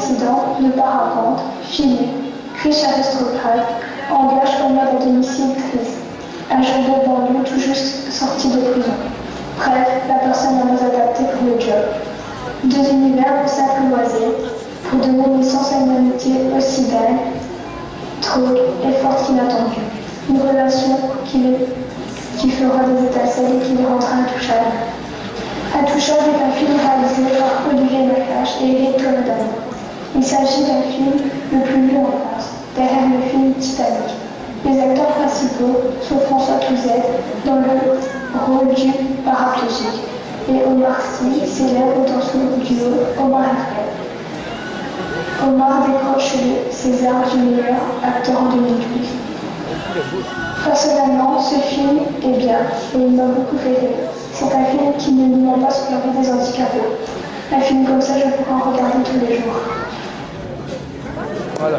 accident, de parapente, filé, riche aristocrate, engage Omar à domicile crise. Agent de banlieue tout juste sorti de prison. Bref, la personne la moins adaptée pour le job. Deux univers pour s'apprivoiser, pour donner naissance à une amitié aussi belle, drôle et forte qu'inattendue. Une relation qui fera des étincelles et qui les rendra intouchables. Intouchable est un film réalisé par Olivier Nakache et Eric Toledano. Il s'agit d'un film le plus vu en France, derrière le film Titanic. Les acteurs principaux sont François Touzet dans le rôle du paraplégique et Omar Sy, célèbre dans son duo Omar et Fred. Omar décroche le César du meilleur acteur en 2012. Personnellement, ce film est bien et il m'a beaucoup fait rire. C'est un film qui ne nous ment pas sur la vie des handicapés. Un film comme ça, je pourrais en regarder tous les jours. Voilà.